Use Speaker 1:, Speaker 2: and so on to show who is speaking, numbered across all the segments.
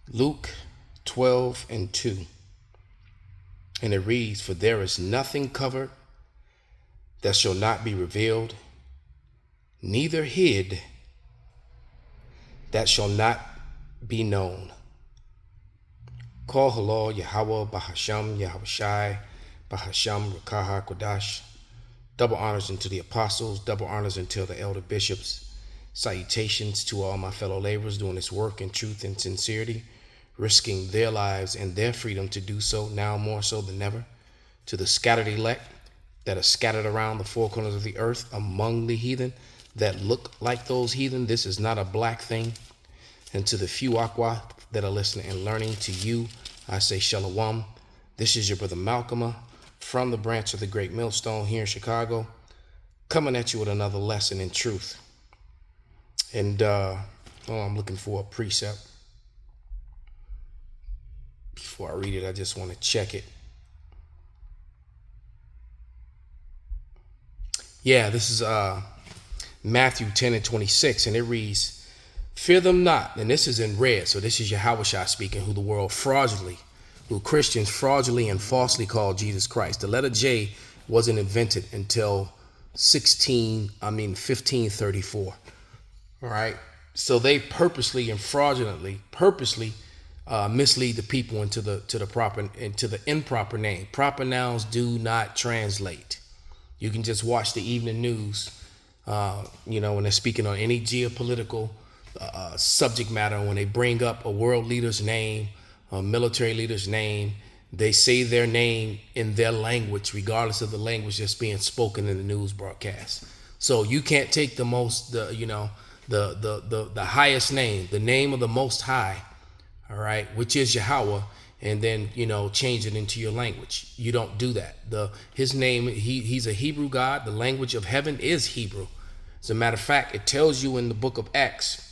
Speaker 1: Luke 12:2. And it reads, "For there is nothing covered that shall not be revealed, neither hid that shall not be known." Call halal Yahweh Bahasham Yahushai Bahasham Rakaha Kodash. Double honors unto the apostles, double honors unto the elder bishops. Salutations to all my fellow laborers doing this work in truth and sincerity, risking their lives and their freedom to do so, now more so than ever. To the scattered elect that are scattered around the four corners of the earth among the heathen that look like those heathen, this is not a black thing. And to the few aqua that are listening and learning, to you I say shalom. This is your brother Malcolm from the branch of the Great Millstone here in Chicago, coming at you with another lesson in truth. And I'm looking for a precept. Before I read it, I just want to check it. Yeah, this is Matthew 10:26, and it reads, "Fear them not," and this is in red, so this is Yahushua speaking, who the world fraudulently, who Christians fraudulently and falsely call Jesus Christ. The letter J wasn't invented until 1534. All right, so they purposely and fraudulently, mislead the people into the improper name. Proper nouns do not translate. You can just watch the evening news, when they're speaking on any geopolitical subject matter. When they bring up a world leader's name, a military leader's name, they say their name in their language, regardless of the language that's being spoken in the news broadcast. So you can't take the highest name, the name of the Most High, all right, which is Yahweh, and then change it into your language. You don't do that. His name, he's a Hebrew God. The language of heaven is Hebrew. As a matter of fact, it tells you in the book of Acts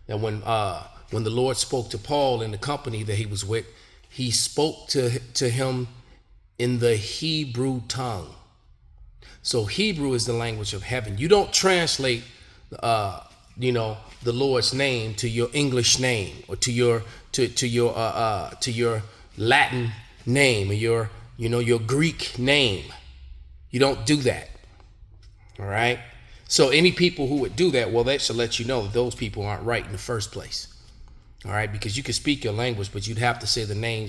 Speaker 1: that when the Lord spoke to Paul in the company that he was with, he spoke to him in the Hebrew tongue. So Hebrew is the language of heaven. You don't translate the Lord's name to your English name, or to your Latin name, or your Greek name. You don't do that. All right. So any people who would do that, well, that should let you know that those people aren't right in the first place. All right, because you can speak your language, but you'd have to say the name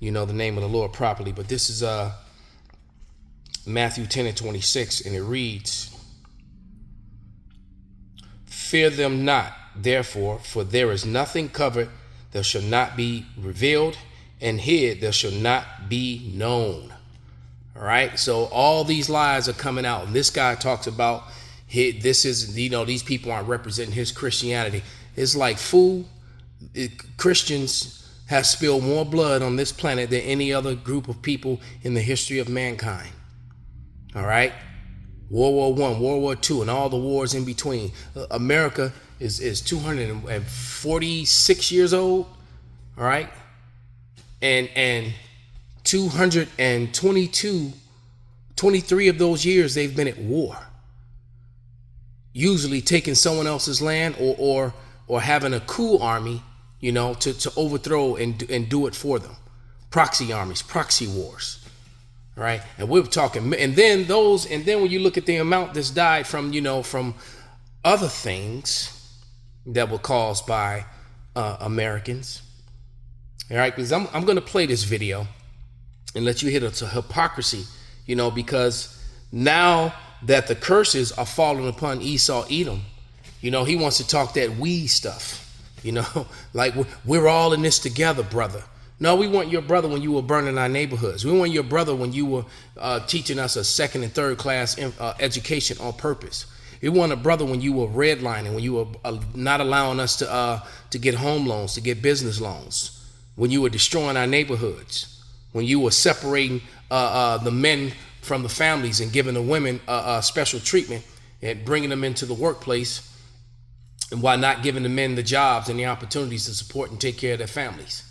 Speaker 1: of the Lord properly. But this is Matthew 10:26, and it reads, "Fear them not, therefore, for there is nothing covered that shall not be revealed, and hid that shall not be known." All right, so all these lies are coming out. And this guy talks about these people aren't representing his Christianity. It's like, fool, Christians have spilled more blood on this planet than any other group of people in the history of mankind. All right. World War I, World War II, and all the wars in between. America is 246 years old, all right? And 23 of those years they've been at war. Usually taking someone else's land or having a coup army, to overthrow and do it for them. Proxy armies, proxy wars. Right, and we're talking, and then when you look at the amount that's died from other things that were caused by Americans. All right, because I'm going to play this video and let you hear the hypocrisy, because now that the curses are falling upon Esau, Edom, he wants to talk that we stuff, like we're all in this together, brother. No, we weren't your brother when you were burning our neighborhoods. We weren't your brother when you were teaching us a second and third class education on purpose. We weren't a brother when you were redlining, when you were not allowing us to get home loans, to get business loans, when you were destroying our neighborhoods, when you were separating the men from the families and giving the women special treatment and bringing them into the workplace, and while not giving the men the jobs and the opportunities to support and take care of their families.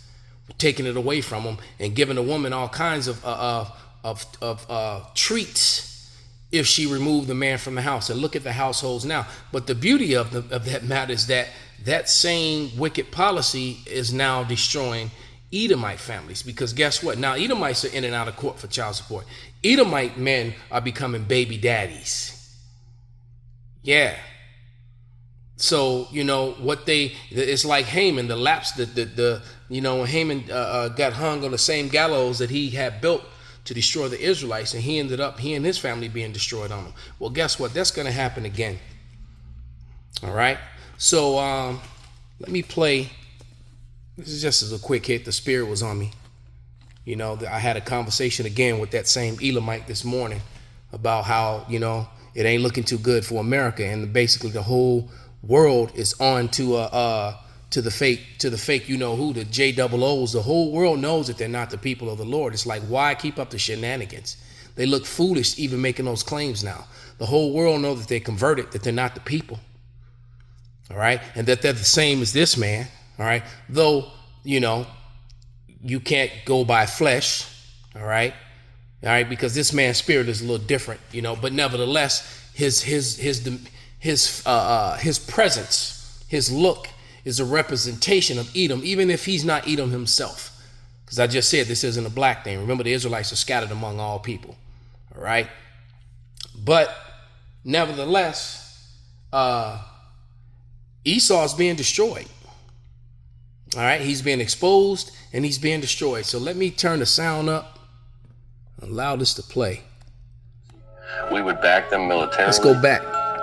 Speaker 1: Taking it away from them and giving a woman all kinds of treats if she removed the man from the house. And look at the households now. But the beauty of that matter is that that same wicked policy is now destroying Edomite families, because guess what? Now Edomites are in and out of court for child support. Edomite men are becoming baby daddies. Yeah. So, it's like Haman, the lapse, when Haman got hung on the same gallows that he had built to destroy the Israelites, and he and his family being destroyed on them. Well, guess what? That's going to happen again. All right. So let me play. This is just as a quick hit. The spirit was on me. I had a conversation again with that same Elamite this morning about how, it ain't looking too good for America, and basically the whole world is on to the fake, the the JOOs. The whole world knows that they're not the people of the Lord. It's like, why keep up the shenanigans? They look foolish even making those claims now. The whole world knows that they're converted, that they're not the people. All right, and that they're the same as this man. All right, though you can't go by flesh. All right, because this man's spirit is a little different. But nevertheless, his presence, his look is a representation of Edom, even if he's not Edom himself. Because I just said this isn't a black thing. Remember, the Israelites are scattered among all people. All right, but nevertheless, Esau's being destroyed. All right, he's being exposed and he's being destroyed. So let me turn the sound up, allow this to play.
Speaker 2: We would back them militarily.
Speaker 1: Let's go back.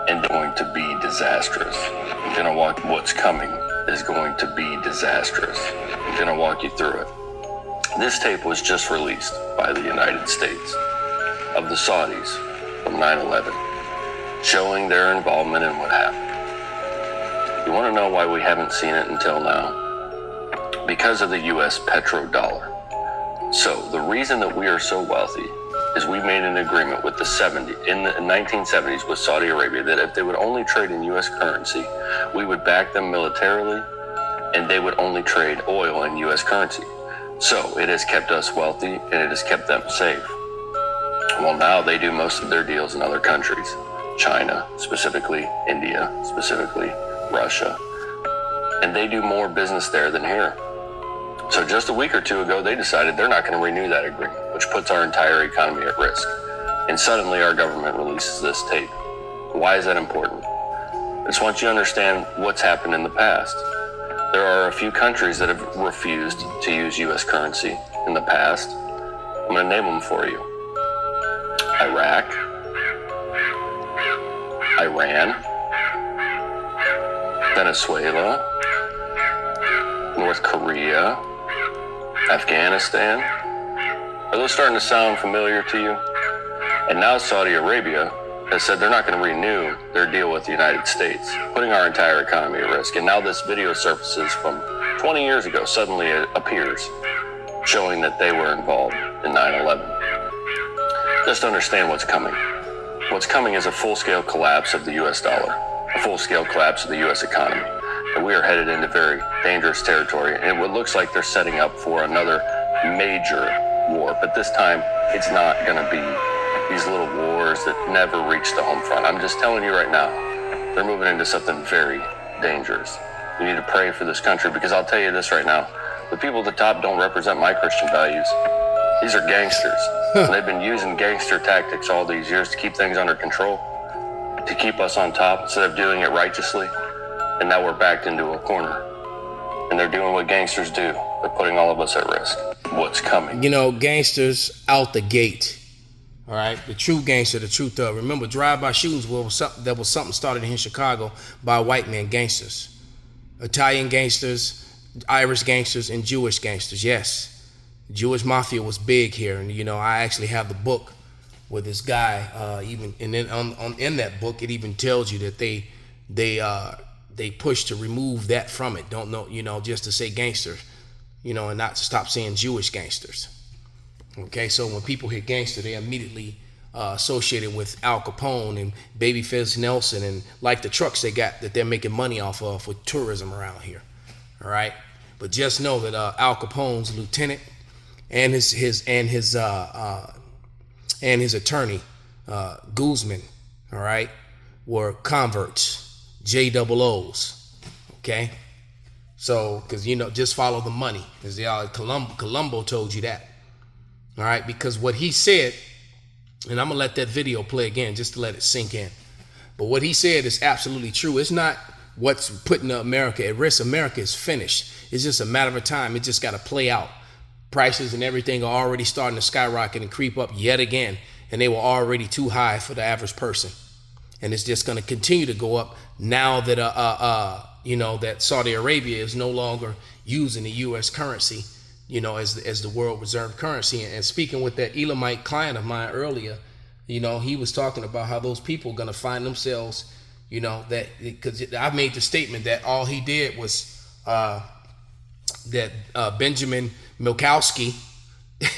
Speaker 2: And they're going to be disastrous. I'm going to walk what's coming is going to be disastrous. I'm going to walk you through it. This tape was just released by the United States of the Saudis from 9/11, showing their involvement in what happened. You want to know why we haven't seen it until now? Because of the US petrodollar. So the reason that we are so wealthy is we made an agreement with in the 1970s with Saudi Arabia that if they would only trade in US currency, we would back them militarily, and they would only trade oil in US currency. So it has kept us wealthy and it has kept them safe. Well, now they do most of their deals in other countries. China, specifically, India, specifically, Russia. And they do more business there than here. So just a week or two ago, they decided they're not going to renew that agreement, which puts our entire economy at risk. And suddenly our government releases this tape. Why is that important? I just want you to understand what's happened in the past. There are a few countries that have refused to use US currency in the past. I'm going to name them for you. Iraq, Iran, Venezuela, North Korea, Afghanistan. Are those starting to sound familiar to you? And now Saudi Arabia has said they're not going to renew their deal with the United States, putting our entire economy at risk. And now this video surfaces from 20 years ago. Suddenly it appears, showing that they were involved in 9/11. Just understand what's coming. What's coming is a full-scale collapse of the US dollar, a full-scale collapse of the US economy. And we are headed into very dangerous territory. And it looks like they're setting up for another major war. But this time, it's not going to be these little wars that never reach the home front. I'm just telling you right now, they're moving into something very dangerous. We need to pray for this country, because I'll tell you this right now. The people at the top don't represent my Christian values. These are gangsters. And they've been using gangster tactics all these years to keep things under control, to keep us on top instead of doing it righteously. And now we're backed into a corner. And they're doing what gangsters do. They're putting all of us at risk. What's coming?
Speaker 1: Gangsters out the gate. All right, the true gangster, the true thug. Remember, drive-by shootings was something started in Chicago by white men gangsters, Italian gangsters, Irish gangsters, and Jewish gangsters. Yes, Jewish mafia was big here, and I actually have the book with this guy. And then in that book, it even tells you that they push to remove that from it. Don't know, just to say gangster, and not to stop saying Jewish gangsters. Okay, so when people hear gangster, they immediately associate it with Al Capone and Babyface Nelson, and like the trucks they got that they're making money off of for tourism around here. All right, but just know that Al Capone's lieutenant and his attorney Guzman, all right, were converts, JOOs. Okay. So, because, just follow the money. As Columbo told you that. All right. Because what he said, and I'm going to let that video play again just to let it sink in. But what he said is absolutely true. It's not what's putting America at risk. America is finished. It's just a matter of time. It just got to play out. Prices and everything are already starting to skyrocket and creep up yet again. And they were already too high for the average person. And it's just going to continue to go up now that, that Saudi Arabia is no longer using the U.S. currency, as the world reserve currency. And speaking with that Elamite client of mine earlier, he was talking about how those people are going to find themselves, that because I made the statement that all he did was that Benjamin Milkowski,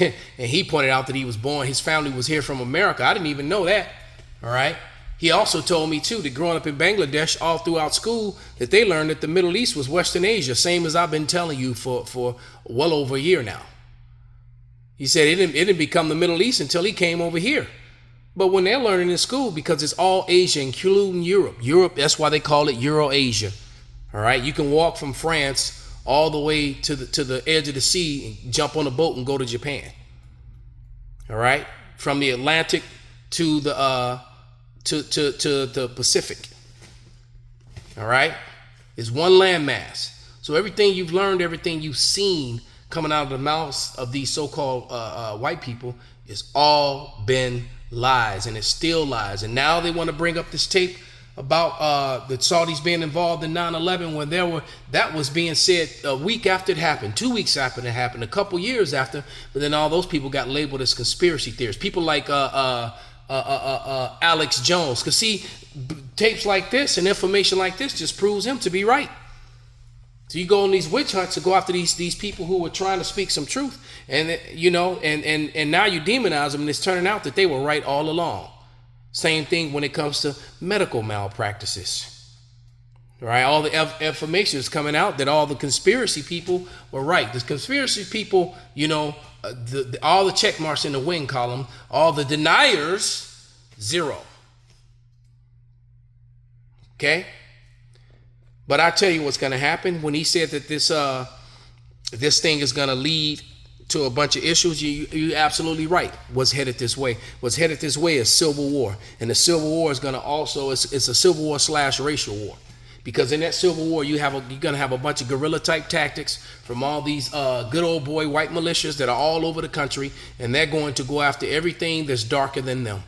Speaker 1: and he pointed out that he was born, his family was here from America. I didn't even know that. All right. He also told me too that growing up in Bangladesh all throughout school that they learned that the Middle East was Western Asia, same as I've been telling you for well over a year now. He said it didn't become the Middle East until he came over here. But when they're learning in school, because it's all Asia, including Europe, that's why they call it Euro-Asia. All right, you can walk from France all the way to the edge of the sea and jump on a boat and go to Japan. All right, from the Atlantic to the Pacific. All right, it's one landmass. So everything you've learned, everything you've seen coming out of the mouths of these so-called white people is all been lies, and it's still lies. And now they want to bring up this tape about the Saudis being involved in 9/11 when that was being said a week after it happened, 2 weeks after it happened, a couple years after. But then all those people got labeled as conspiracy theorists. People like Alex Jones, because see, tapes like this and information like this just proves him to be right. So you go on these witch hunts to go after these people who were trying to speak some truth, and and now you demonize them, and it's turning out that they were right all along. Same thing when it comes to medical malpractices. Right? All the information is coming out that all the conspiracy people were right. The conspiracy people, all the check marks in the win column, all the deniers, 0. Okay? But I tell you what's going to happen when he said that this thing is going to lead to a bunch of issues. You're absolutely right. What's headed this way? What's headed this way is civil war, and the civil war is going to also it's a civil war / racial war, because in that civil war you're going to have a bunch of guerrilla type tactics from all these good old boy white militias that are all over the country, and they're going to go after everything that's darker than them,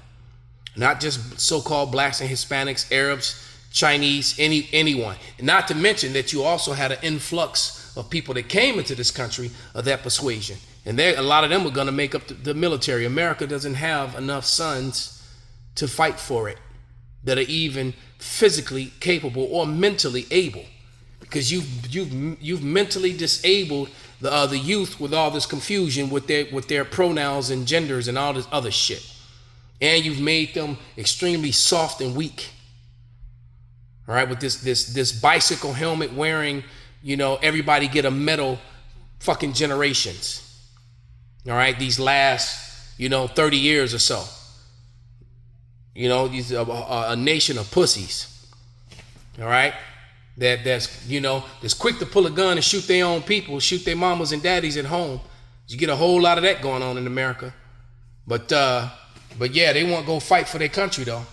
Speaker 1: not just so-called blacks and Hispanics, Arabs, Chinese, anyone. Not to mention that you also had an influx of people that came into this country of that persuasion. And a lot of them are going to make up the military. America doesn't have enough sons to fight for it that are even physically capable or mentally able, because you've mentally disabled the youth with all this confusion with their pronouns and genders and all this other shit, and you've made them extremely soft and weak. All right, with this bicycle helmet wearing, everybody get a medal fucking generations. All right, these last, 30 years or so. These a nation of pussies. All right, that's quick to pull a gun and shoot their own people, shoot their mamas and daddies at home. You get a whole lot of that going on in America. But yeah, they won't go fight for their country though.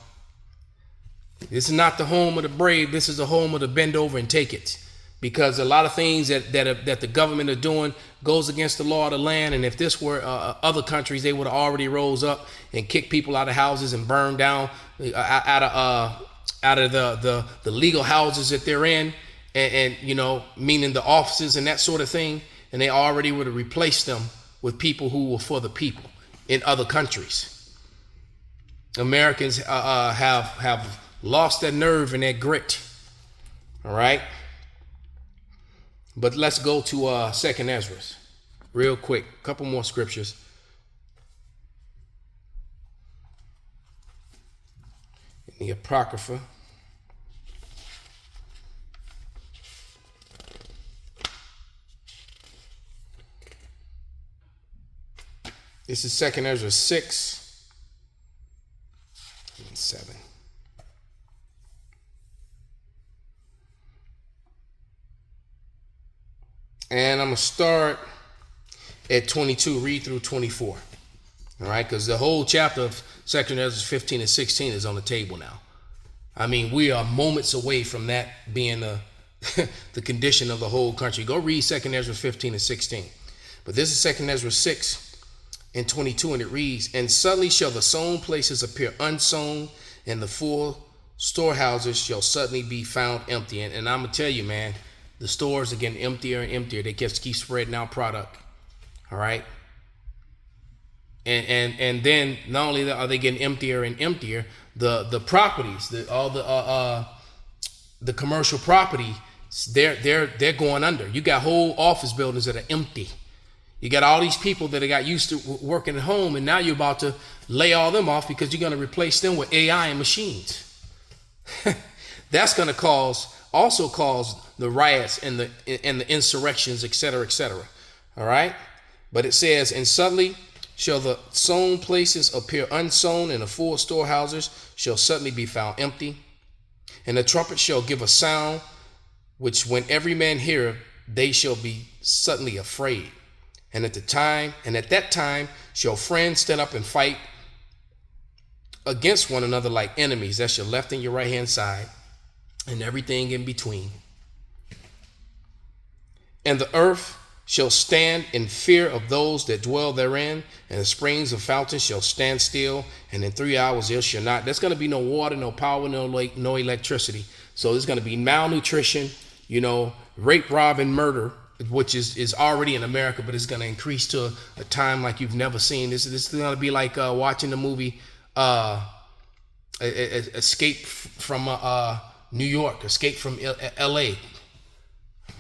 Speaker 1: This is not the home of the brave. This is the home of the bend over and take it. Because a lot of things that the government are doing goes against the law of the land. And if this were other countries, they would have already rose up and kicked people out of houses and burned down out of the legal houses that they're in, and meaning the offices and that sort of thing. And they already would have replaced them with people who were for the people in other countries. Americans have lost their nerve and their grit. All right. But let's go to 2nd Ezra real quick. A couple more scriptures. In the Apocrypha. This is 2nd Ezra 6 and 7. And I'm going to start at 22, read through 24. All right, because the whole chapter of 2nd Ezra 15 and 16 is on the table now. I mean, we are moments away from that being the the condition of the whole country. Go read 2nd Ezra 15 and 16. But this is 2nd Ezra 6 and 22, and it reads, "And suddenly shall the sown places appear unsown, and the full storehouses shall suddenly be found empty." And I'm going to tell you, man, the stores are getting emptier and emptier. They just keep spreading out product. All right. And then not only are they getting emptier and emptier, the properties, all the commercial property, they're going under. You got whole office buildings that are empty. You got all these people that got used to working at home, and now you're about to lay all them off because you're going to replace them with AI and machines. That's going to also cause the riots and the insurrections, et cetera, et cetera. All right. But it says, "And suddenly shall the sown places appear unsown, and the full storehouses shall suddenly be found empty. And the trumpet shall give a sound, which when every man heareth, they shall be suddenly afraid. And at that time shall friends stand up and fight against one another like enemies. That's your left and your right hand side, and everything in between. And the earth shall stand in fear of those that dwell therein, and the springs of fountains shall stand still, and in 3 hours there shall not." There's going to be no water, no power, no electricity. So there's going to be malnutrition, rape, rob, and murder, which is already in America, but it's going to increase to a time like you've never seen. This is going to be like watching the movie Escape from New York, Escape from LA.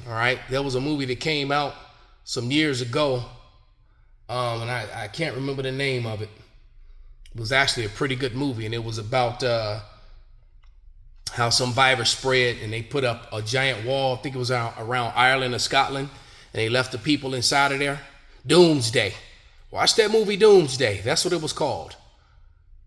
Speaker 1: All right, there was a movie that came out some years ago, and I can't remember the name of it. It was actually a pretty good movie, and it was about how some virus spread, and they put up a giant wall. I think it was around Ireland or Scotland, and they left the people inside of there. Doomsday. Watch that movie Doomsday. That's what it was called.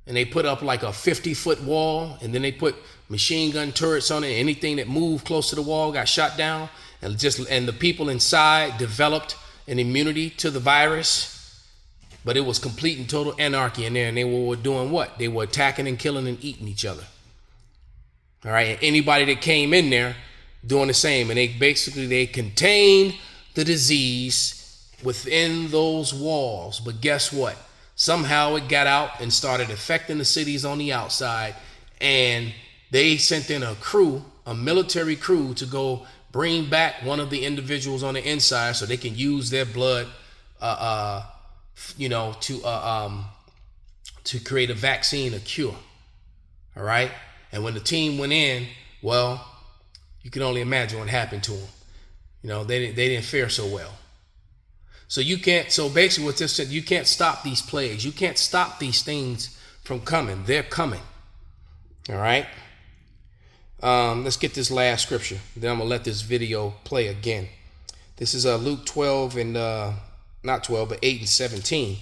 Speaker 1: And they put up like a 50-foot wall, and then they put machine gun turrets on it. Anything that moved close to the wall got shot down. And the people inside developed an immunity to the virus, but it was complete and total anarchy in there. And they were doing what? They were attacking and killing and eating each other. All right. And anybody that came in there doing the same. And they contained the disease within those walls. But guess what? Somehow it got out and started affecting the cities on the outside. And they sent in a military crew to go bring back one of the individuals on the inside so they can use their blood, to create a vaccine, a cure. All right. And when the team went in, well, you can only imagine what happened to them. They didn't fare so well. So basically what this said, you can't stop these plagues. You can't stop these things from coming. They're coming. All right. Let's get this last scripture. Then I'm going to let this video play again. This is Luke 12 and not 12, but 8 and 17.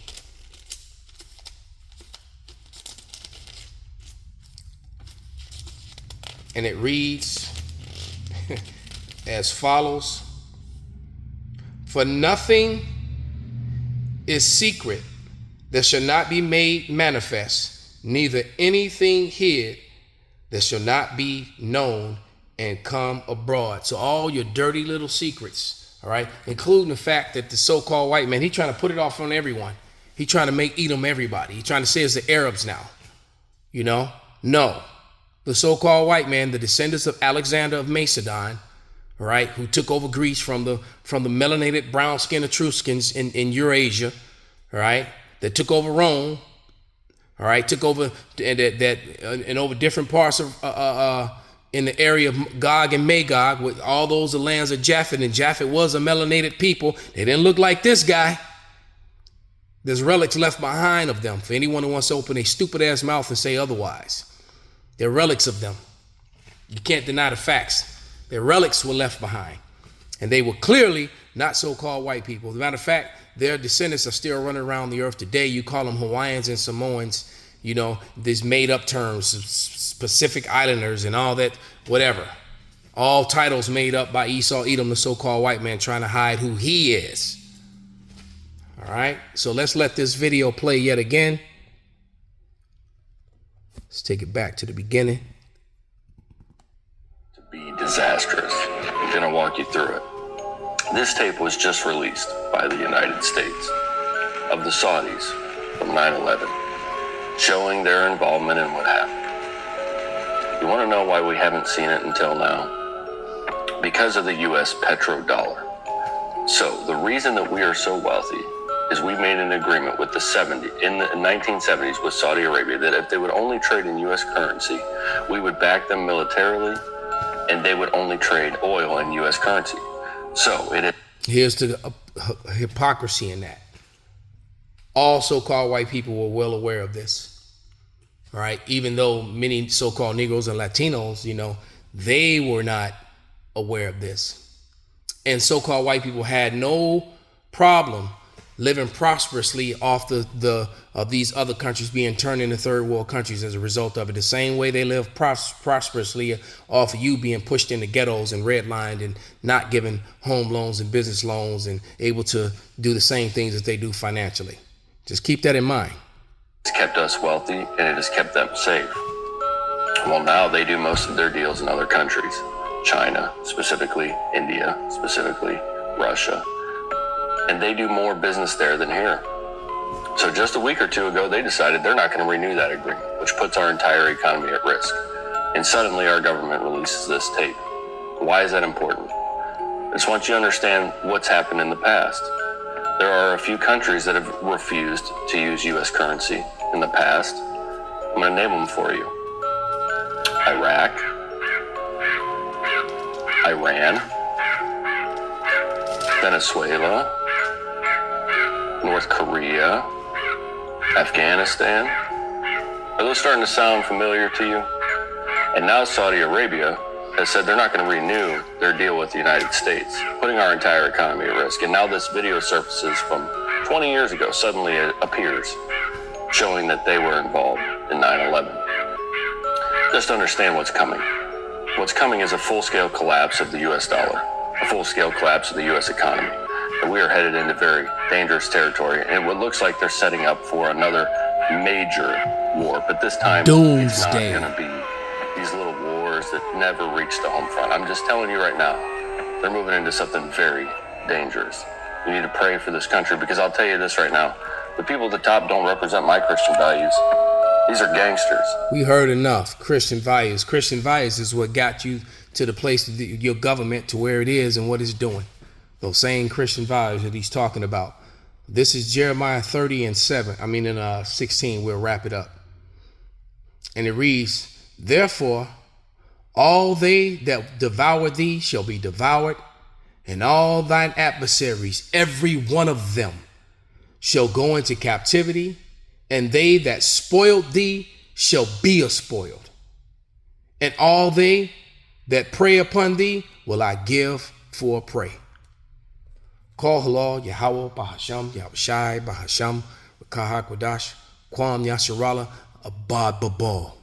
Speaker 1: And it reads as follows: "For nothing is secret that shall not be made manifest, neither anything hid that shall not be known and come abroad." So all your dirty little secrets, all right, including the fact that the so-called white man, he's trying to put it off on everyone. He's trying to make Edom everybody. He's trying to say it's the Arabs now. No. The so-called white man, the descendants of Alexander of Macedon, all right, who took over Greece from the melanated brown-skinned Etruscans in Eurasia, all right, that took over Rome. All right, took over and over different parts of in the area of Gog and Magog, with all those the lands of Japhet, and Japhet was a melanated people. They didn't look like this guy. There's relics left behind of them for anyone who wants to open a stupid ass mouth and say otherwise. They're relics of them. You can't deny the facts. Their relics were left behind, and they were clearly not so-called white people. As a matter of fact, their descendants are still running around the earth today. You call them Hawaiians and Samoans, these made up terms, Pacific Islanders and all that, whatever. All titles made up by Esau, Edom, the so-called white man, trying to hide who he is. All right, so let's let this video play yet again. Let's take it back to the beginning.
Speaker 2: To be disastrous. I'm gonna walk you through it. This tape was just released by the United States of the Saudis from 9/11, showing their involvement in what happened. You want to know why we haven't seen it until now? Because of the US petrodollar. So the reason that we are so wealthy is we made an agreement with in the 1970s with Saudi Arabia that if they would only trade in US currency, we would back them militarily, and they would only trade oil in US currency. So
Speaker 1: here's the hypocrisy in that. All so-called white people were well aware of this. All right, even though many so-called Negroes and Latinos, they were not aware of this. And so-called white people had no problem living prosperously off of these other countries being turned into third world countries as a result of it. The same way they live prosperously off of you being pushed into ghettos and redlined and not given home loans and business loans and able to do the same things that they do financially. Just keep that in mind.
Speaker 2: It's kept us wealthy and it has kept them safe. Well, now they do most of their deals in other countries. China, specifically, India, specifically, Russia. And they do more business there than here. So just a week or two ago, they decided they're not going to renew that agreement, which puts our entire economy at risk. And suddenly our government releases this tape. Why is that important? I just want you to understand what's happened in the past. There are a few countries that have refused to use US currency in the past. I'm going to name them for you. Iraq, Iran, Venezuela, North Korea, Afghanistan. Are those starting to sound familiar to you? And now Saudi Arabia has said they're not going to renew their deal with the United States, putting our entire economy at risk. And now this video surfaces from 20 years ago, suddenly it appears, showing that they were involved in 9/11. Just understand what's coming. What's coming is a full-scale collapse of the US dollar, a full-scale collapse of the US economy. And we are headed into very dangerous territory. And what looks like they're setting up for another major war. But this time,
Speaker 1: Doomsday.
Speaker 2: It's not going to be these little wars that never reach the home front. I'm just telling you right now, they're moving into something very dangerous. We need to pray for this country, because I'll tell you this right now. The people at the top don't represent my Christian values. These are gangsters.
Speaker 1: We heard enough. Christian values. Christian values is what got you to the place, your government, to where it is and what it's doing. Those same Christian values that he's talking about. This is Jeremiah 16. We'll wrap it up. And it reads, "Therefore, all they that devour thee shall be devoured, and all thine adversaries, every one of them, shall go into captivity, and they that spoiled thee shall be spoiled. And all they that prey upon thee will I give for a prey." Call halal Yahweh Bahasham Yahushai Bahasham Kahak Wadash Kwam Yasharala Abad Babal.